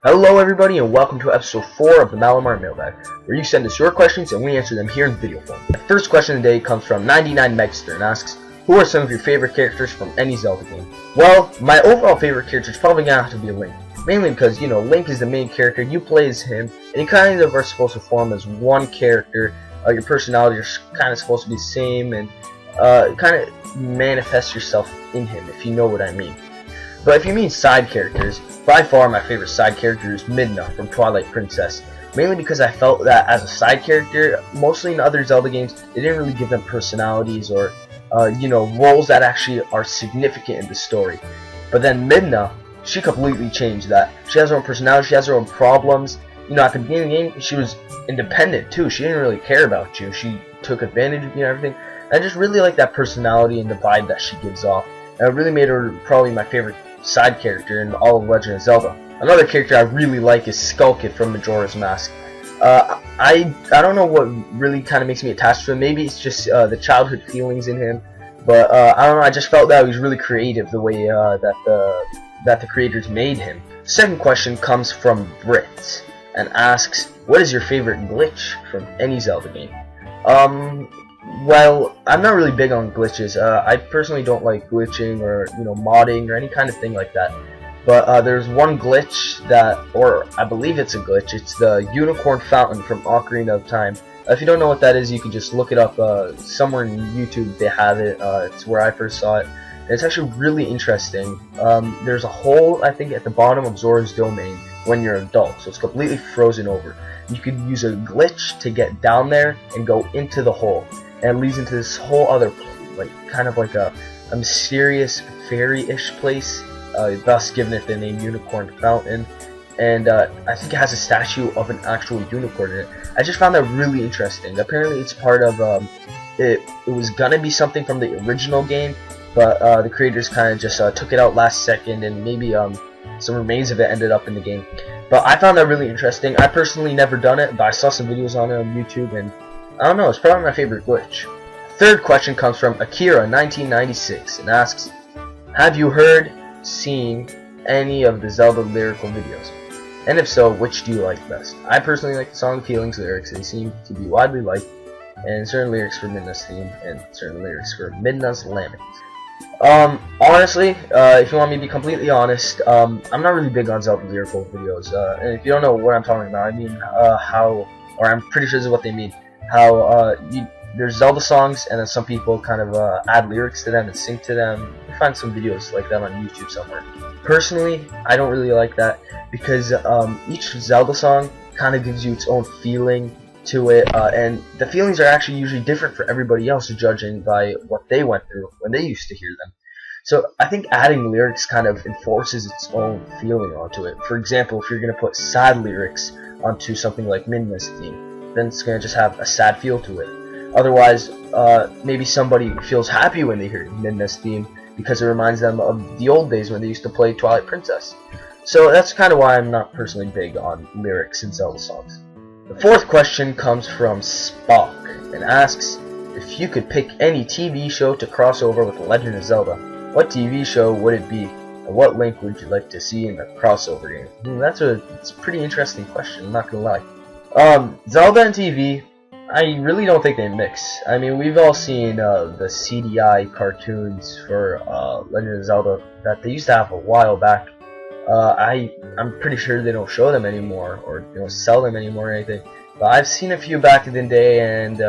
Hello everybody and welcome to episode 4 of the Malo Mart Mailbag, where you send us your questions and we answer them here in video form. The first question today comes from 99 Megster and asks, who are some of your favorite characters from any Zelda game? Well, my overall favorite character is probably gonna have to be Link. Mainly because, Link is the main character, you play as him, and you kind of are supposed to form as one character. Your personality is kind of supposed to be the same, and kind of manifest yourself in him, if you know what I mean. But if you mean side characters, by far my favorite side character is Midna from Twilight Princess. Mainly because I felt that as a side character, mostly in other Zelda games, they didn't really give them personalities or, roles that actually are significant in the story. But then Midna, she completely changed that. She has her own personality, she has her own problems. At the beginning of the game, she was independent too. She didn't really care about you. She took advantage of you and everything. I just really like that personality and the vibe that she gives off. And it really made her probably my favorite side character in all of Legend of Zelda. Another character I really like is Skull Kid from Majora's Mask. I don't know what really kind of makes me attached to him. Maybe it's just the childhood feelings in him, but I don't know. I just felt that he was really creative the way that the creators made him. Second question comes from Brit and asks, what is your favorite glitch from any Zelda game? Well, I'm not really big on glitches. I personally don't like glitching or, modding or any kind of thing like that. But there's one glitch that, or I believe it's a glitch, it's the Unicorn Fountain from Ocarina of Time. If you don't know what that is, you can just look it up somewhere in YouTube. They have it. It's where I first saw it. And it's actually really interesting. There's a hole, I think, at the bottom of Zora's domain when you're an adult, so it's completely frozen over. You could use a glitch to get down there and go into the hole. And it leads into this whole other, kind of like a mysterious fairy-ish place, thus giving it the name Unicorn Fountain. And I think it has a statue of an actual unicorn in it. I just found that really interesting. Apparently it's part of, it was gonna be something from the original game, but the creators kind of just took it out last second, and maybe some remains of it ended up in the game. But I found that really interesting. I personally never done it, but I saw some videos on it on YouTube, and I don't know, it's probably my favorite glitch. Third question comes from Akira1996 and asks, have you heard, seen any of the Zelda lyrical videos? And if so, which do you like best? I personally like the Song of Healing's lyrics. They seem to be widely liked, and certain lyrics for Midna's theme, and certain lyrics for Midna's Lament. Honestly, if you want me to be completely honest, I'm not really big on Zelda lyrical videos, and if you don't know what I'm talking about, I mean, I'm pretty sure this is what they mean. How there's Zelda songs, and then some people kind of add lyrics to them and sing to them. You find some videos like that on YouTube somewhere. Personally, I don't really like that because each Zelda song kind of gives you its own feeling to it, and the feelings are actually usually different for everybody else, judging by what they went through when they used to hear them. So I think adding lyrics kind of enforces its own feeling onto it. For example, if you're going to put sad lyrics onto something like Midna's theme, then it's going to just have a sad feel to it. Otherwise, maybe somebody feels happy when they hear Midna's theme because it reminds them of the old days when they used to play Twilight Princess. So that's kind of why I'm not personally big on lyrics in Zelda songs. The fourth question comes from Spock and asks, if you could pick any TV show to cross over with The Legend of Zelda, what TV show would it be, and what Link would you like to see in the crossover game? That's a pretty interesting question, I'm not gonna lie. Zelda and TV, I really don't think they mix. I mean, we've all seen the CDI cartoons for Legend of Zelda that they used to have a while back. I'm pretty sure they don't show them anymore, or sell them anymore or anything. But I've seen a few back in the day, and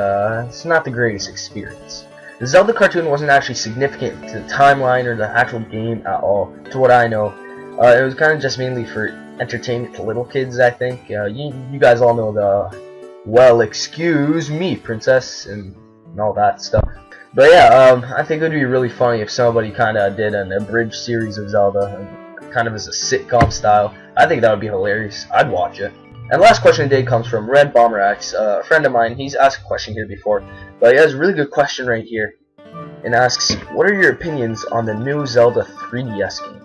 it's not the greatest experience. The Zelda cartoon wasn't actually significant to the timeline or the actual game at all, to what I know. It was kind of just mainly for entertainment to little kids, I think. You guys all know the, well, excuse me, princess, and all that stuff. But yeah, I think it would be really funny if somebody kind of did an abridged series of Zelda, kind of as a sitcom style. I think that would be hilarious. I'd watch it. And the last question today comes from Red Bomber X, a friend of mine. He's asked a question here before, but he has a really good question right here, and asks, what are your opinions on the new Zelda 3DS game?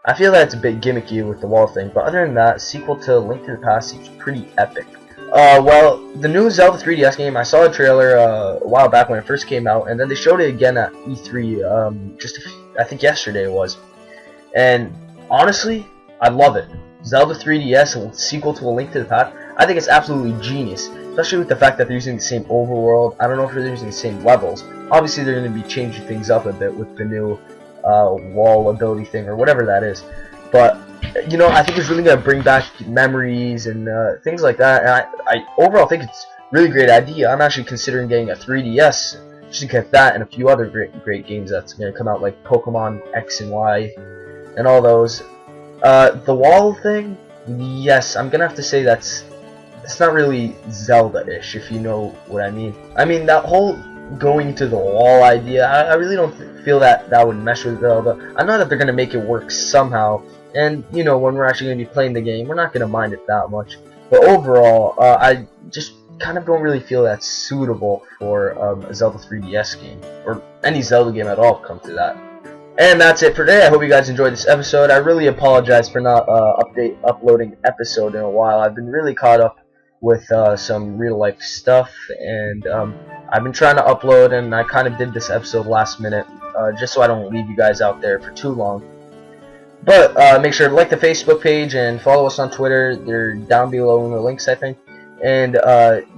I feel that it's a bit gimmicky with the wall thing, but other than that, sequel to Link to the Past seems pretty epic. Well, the new Zelda 3DS game, I saw a trailer a while back when it first came out, and then they showed it again at E3, I think yesterday it was. And honestly, I love it. Zelda 3DS, a sequel to A Link to the Past, I think it's absolutely genius, especially with the fact that they're using the same overworld. I don't know if they're using the same levels. Obviously, they're going to be changing things up a bit with the new wall ability thing or whatever that is. But you know, I think it's really going to bring back memories and things like that. And I overall think it's a really great idea. I'm actually considering getting a 3DS just to get that and a few other great games that's going to come out, like Pokemon X and Y and all those. The wall thing, yes, I'm gonna have to say it's not really Zelda-ish, if you know what I mean. I mean, that whole going to the wall idea, I really don't feel that would mesh with Zelda. I know that they're gonna make it work somehow, and you know, when we're actually gonna be playing the game, we're not gonna mind it that much. But overall, I just kind of don't really feel that's suitable for a Zelda 3DS game, or any Zelda game at all, come to that. And that's it for today. I hope you guys enjoyed this episode. I really apologize for not uploading episode in a while. I've been really caught up with some real life stuff, and I've been trying to upload, and I kind of did this episode last minute, just so I don't leave you guys out there for too long. But make sure to like the Facebook page and follow us on Twitter. They're down below in the links, I think. And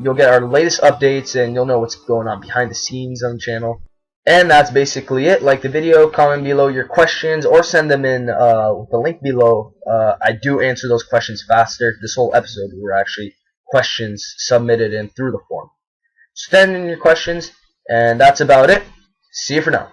you'll get our latest updates, and you'll know what's going on behind the scenes on the channel. And that's basically it. Like the video, comment below your questions, or send them in with the link below. I do answer those questions faster. This whole episode were actually questions submitted in through the form. Send in your questions, and that's about it. See you for now.